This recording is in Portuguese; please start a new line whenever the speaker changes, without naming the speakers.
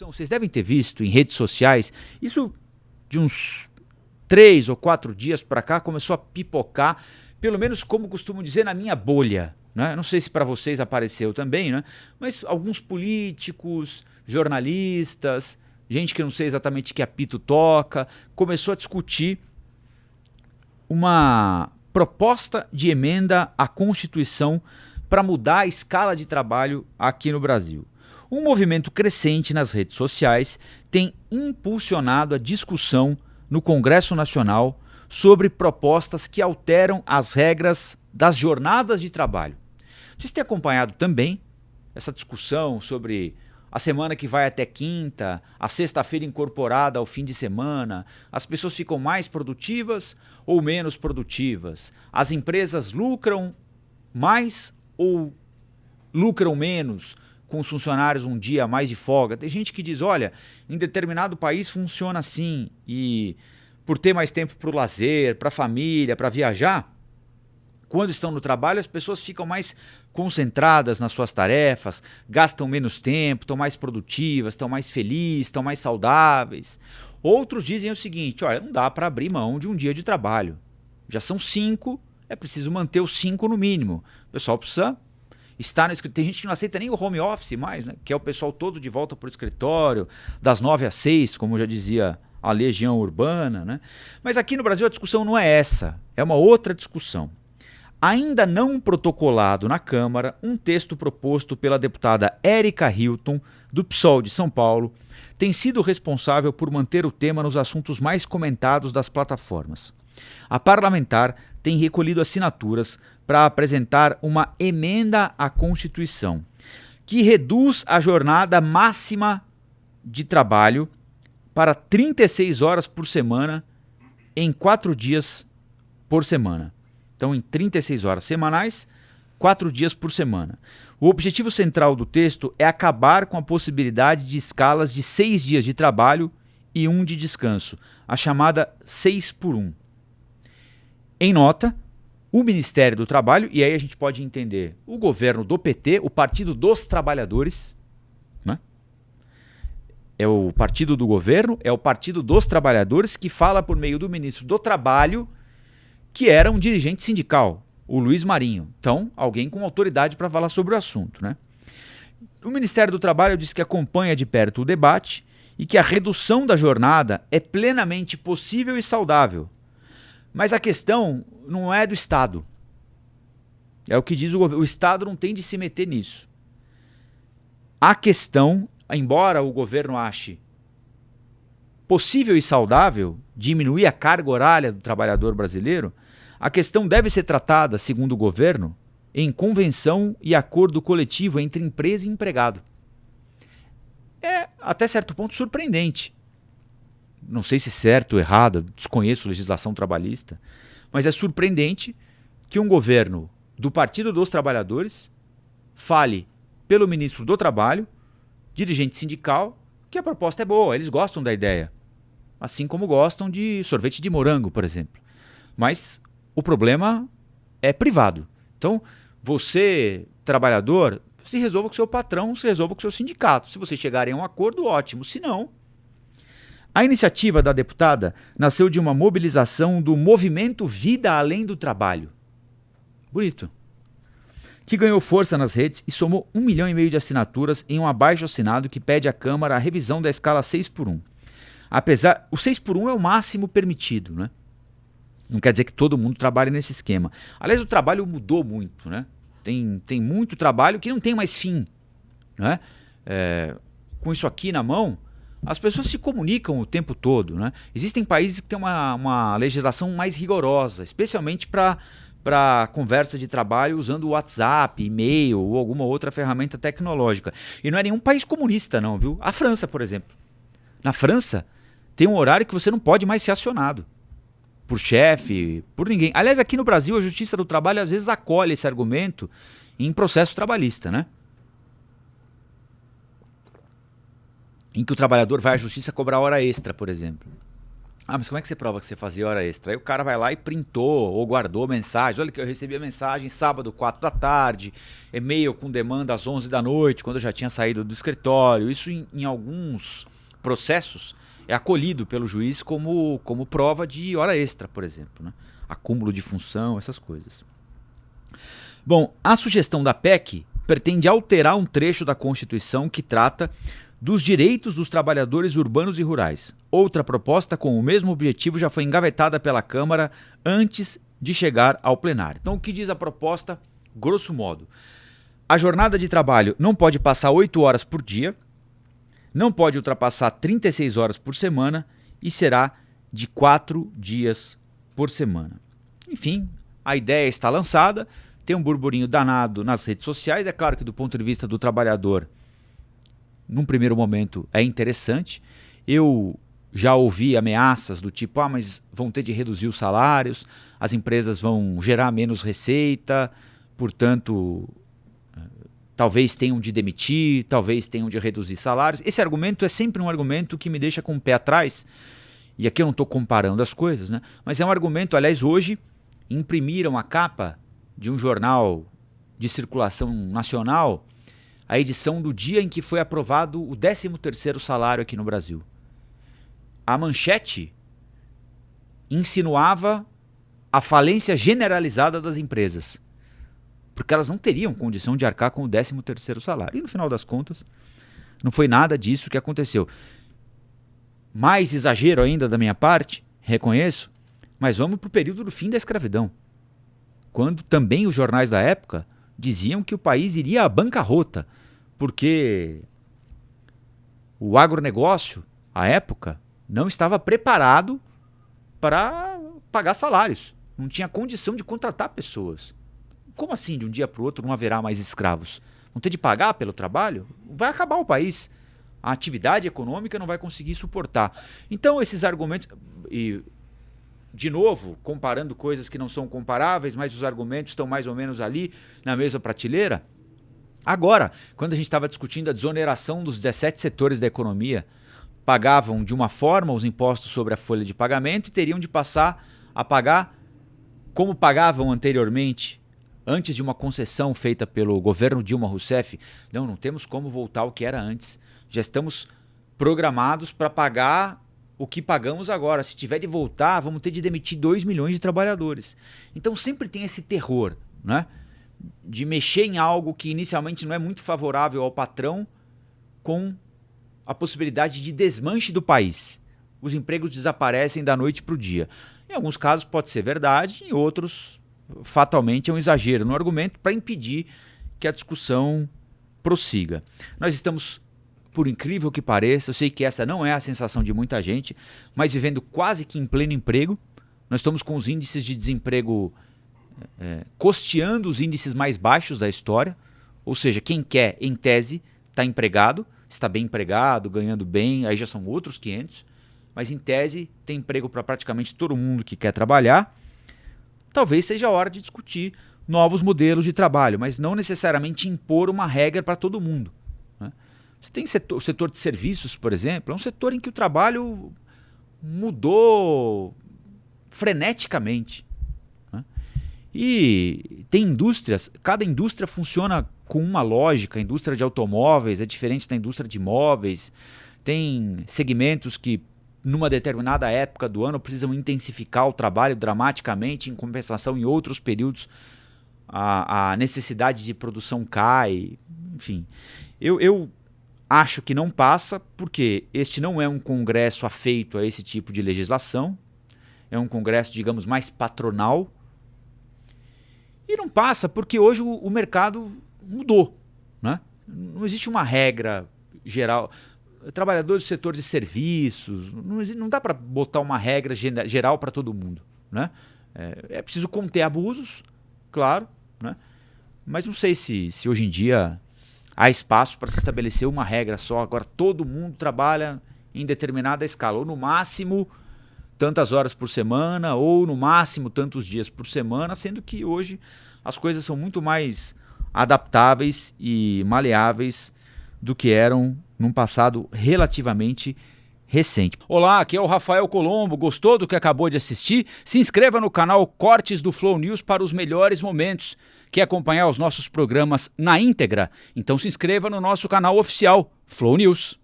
Vocês devem ter visto em redes sociais, isso de uns 3 ou 4 dias para cá começou a pipocar, pelo menos como costumo dizer, na minha bolha. Né? Não sei se para vocês apareceu também, né? Mas alguns políticos, jornalistas, gente que não sei exatamente que apito toca, começou a discutir uma proposta de emenda à Constituição para mudar a escala de trabalho aqui no Brasil. Um movimento crescente nas redes sociais tem impulsionado a discussão no Congresso Nacional sobre propostas que alteram as regras das jornadas de trabalho. Vocês têm acompanhado também essa discussão sobre a semana que vai até quinta, a sexta-feira incorporada ao fim de semana, as pessoas ficam mais produtivas ou menos produtivas? As empresas lucram mais ou lucram menos com os funcionários um dia a mais de folga? Tem gente que diz, olha, em determinado país funciona assim e por ter mais tempo para o lazer, para a família, para viajar, quando estão no trabalho as pessoas ficam mais concentradas nas suas tarefas, gastam menos tempo, estão mais produtivas, estão mais felizes, estão mais saudáveis. Outros dizem o seguinte, olha, não dá para abrir mão de um dia de trabalho. Já são 5, é preciso manter os 5 no mínimo. O pessoal precisa estar no escritório. Tem gente que não aceita nem o home office mais, né? Que é o pessoal todo de volta para o escritório, das 9 às 6, como já dizia a Legião Urbana. Né? Mas aqui no Brasil a discussão não é essa, é uma outra discussão. Ainda não protocolado na Câmara, um texto proposto pela deputada Érica Hilton, do PSOL de São Paulo, tem sido responsável por manter o tema nos assuntos mais comentados das plataformas. A parlamentar tem recolhido assinaturas para apresentar uma emenda à Constituição, que reduz a jornada máxima de trabalho para 36 horas por semana em 4 dias por semana. Então, em 36 horas semanais, 4 dias por semana. O objetivo central do texto é acabar com a possibilidade de escalas de 6 dias de trabalho e 1 de descanso, a chamada 6 por 1. Em nota, o Ministério do Trabalho, e aí a gente pode entender o governo do PT, o Partido dos Trabalhadores, né? É o partido do governo, é o Partido dos Trabalhadores que fala por meio do ministro do Trabalho, que era um dirigente sindical, o Luiz Marinho. Então, alguém com autoridade para falar sobre o assunto. Né? O Ministério do Trabalho diz que acompanha de perto o debate e que a redução da jornada é plenamente possível e saudável. Mas a questão não é do Estado. É o que diz o governo. O Estado não tem de se meter nisso. A questão, embora o governo ache possível e saudável diminuir a carga horária do trabalhador brasileiro, a questão deve ser tratada, segundo o governo, em convenção e acordo coletivo entre empresa e empregado. É, até certo ponto, surpreendente. Não sei se certo ou errado, desconheço legislação trabalhista, mas é surpreendente que um governo do Partido dos Trabalhadores fale pelo ministro do Trabalho, dirigente sindical, que a proposta é boa, eles gostam da ideia. Assim como gostam de sorvete de morango, por exemplo. Mas o problema é privado. Então, você, trabalhador, se resolva com o seu patrão, se resolva com o seu sindicato. Se vocês chegarem a um acordo, ótimo. Se não... A iniciativa da deputada nasceu de uma mobilização do movimento Vida Além do Trabalho. Bonito. Que ganhou força nas redes e somou 1,5 milhão de assinaturas em um abaixo-assinado que pede à Câmara a revisão da escala 6 por 1. Apesar, o 6 por 1 é o máximo permitido, né? Não quer dizer que todo mundo trabalhe nesse esquema. Aliás, o trabalho mudou muito, né? Tem muito trabalho que não tem mais fim, né? Com isso aqui na mão, as pessoas se comunicam o tempo todo, né? Existem países que têm uma legislação mais rigorosa, especialmente para conversa de trabalho usando o WhatsApp, e-mail ou alguma outra ferramenta tecnológica. E não é nenhum país comunista não, viu? A França, por exemplo. Na França, tem um horário que você não pode mais ser acionado por chefe, por ninguém. Aliás, aqui no Brasil, a Justiça do Trabalho às vezes acolhe esse argumento em processo trabalhista, né? Em que o trabalhador vai à justiça cobrar hora extra, por exemplo. Ah, mas como é que você prova que você fazia hora extra? Aí o cara vai lá e printou ou guardou mensagens. Olha que eu recebi a mensagem sábado, 4 da tarde, e-mail com demanda às 11 da noite, quando eu já tinha saído do escritório. Isso em alguns processos é acolhido pelo juiz como prova de hora extra, por exemplo, né? Acúmulo de função, essas coisas. Bom, a sugestão da PEC pretende alterar um trecho da Constituição que trata dos direitos dos trabalhadores urbanos e rurais. Outra proposta com o mesmo objetivo já foi engavetada pela Câmara antes de chegar ao plenário. Então, o que diz a proposta? Grosso modo, a jornada de trabalho não pode passar 8 horas por dia, não pode ultrapassar 36 horas por semana e será de 4 dias por semana. Enfim, a ideia está lançada, tem um burburinho danado nas redes sociais. É claro que do ponto de vista do trabalhador, num primeiro momento é interessante. Eu já ouvi ameaças do tipo, mas vão ter de reduzir os salários, as empresas vão gerar menos receita, portanto, talvez tenham de demitir, talvez tenham de reduzir salários. Esse argumento é sempre um argumento que me deixa com o pé atrás, e aqui eu não estou comparando as coisas, né? Mas é um argumento, aliás, hoje imprimiram a capa de um jornal de circulação nacional a edição do dia em que foi aprovado o 13º salário aqui no Brasil. A manchete insinuava a falência generalizada das empresas, porque elas não teriam condição de arcar com o 13º salário. E no final das contas, não foi nada disso que aconteceu. Mais exagero ainda da minha parte, reconheço, mas vamos para o período do fim da escravidão, quando também os jornais da época diziam que o país iria à bancarrota, porque o agronegócio, à época, não estava preparado para pagar salários. Não tinha condição de contratar pessoas. Como assim, de um dia para o outro, não haverá mais escravos? Vão ter de pagar pelo trabalho? Vai acabar o país. A atividade econômica não vai conseguir suportar. Então, esses argumentos... E, de novo, comparando coisas que não são comparáveis, mas os argumentos estão mais ou menos ali na mesma prateleira. Agora, quando a gente estava discutindo a desoneração dos 17 setores da economia, pagavam de uma forma os impostos sobre a folha de pagamento e teriam de passar a pagar como pagavam anteriormente, antes de uma concessão feita pelo governo Dilma Rousseff. Não temos como voltar ao que era antes. Já estamos programados para pagar o que pagamos agora. Se tiver de voltar, vamos ter de demitir 2 milhões de trabalhadores. Então sempre tem esse terror, né? De mexer em algo que inicialmente não é muito favorável ao patrão, com a possibilidade de desmanche do país. Os empregos desaparecem da noite para o dia. Em alguns casos pode ser verdade, em outros fatalmente é um exagero no argumento para impedir que a discussão prossiga. Nós estamos, por incrível que pareça, eu sei que essa não é a sensação de muita gente, mas vivendo quase que em pleno emprego. Nós estamos com os índices de desemprego costeando os índices mais baixos da história, ou seja, quem quer, em tese, está empregado, está bem empregado, ganhando bem, aí já são outros 500, mas em tese tem emprego para praticamente todo mundo que quer trabalhar. Talvez seja a hora de discutir novos modelos de trabalho, mas não necessariamente impor uma regra para todo mundo, né? Você tem o setor de serviços, por exemplo, é um setor em que o trabalho mudou freneticamente, né? E tem indústrias, cada indústria funciona com uma lógica. A indústria de automóveis é diferente da indústria de imóveis. Tem segmentos que, numa determinada época do ano, precisam intensificar o trabalho dramaticamente, em compensação, em outros períodos, a necessidade de produção cai. Enfim, eu acho que não passa, porque este não é um congresso afeito a esse tipo de legislação. É um congresso, digamos, mais patronal. E não passa porque hoje o mercado mudou, né? Não existe uma regra geral. Trabalhadores do setor de serviços, não dá para botar uma regra geral para todo mundo, né? É preciso conter abusos, claro, né? Mas não sei se hoje em dia há espaço para se estabelecer uma regra só. Agora todo mundo trabalha em determinada escala, ou no máximo tantas horas por semana, ou no máximo tantos dias por semana, sendo que hoje as coisas são muito mais adaptáveis e maleáveis do que eram num passado relativamente recente. Olá, aqui é o Rafael Colombo. Gostou do que acabou de assistir? Se inscreva no canal Cortes do Flow News para os melhores momentos. Quer acompanhar os nossos programas na íntegra? Então se inscreva no nosso canal oficial Flow News.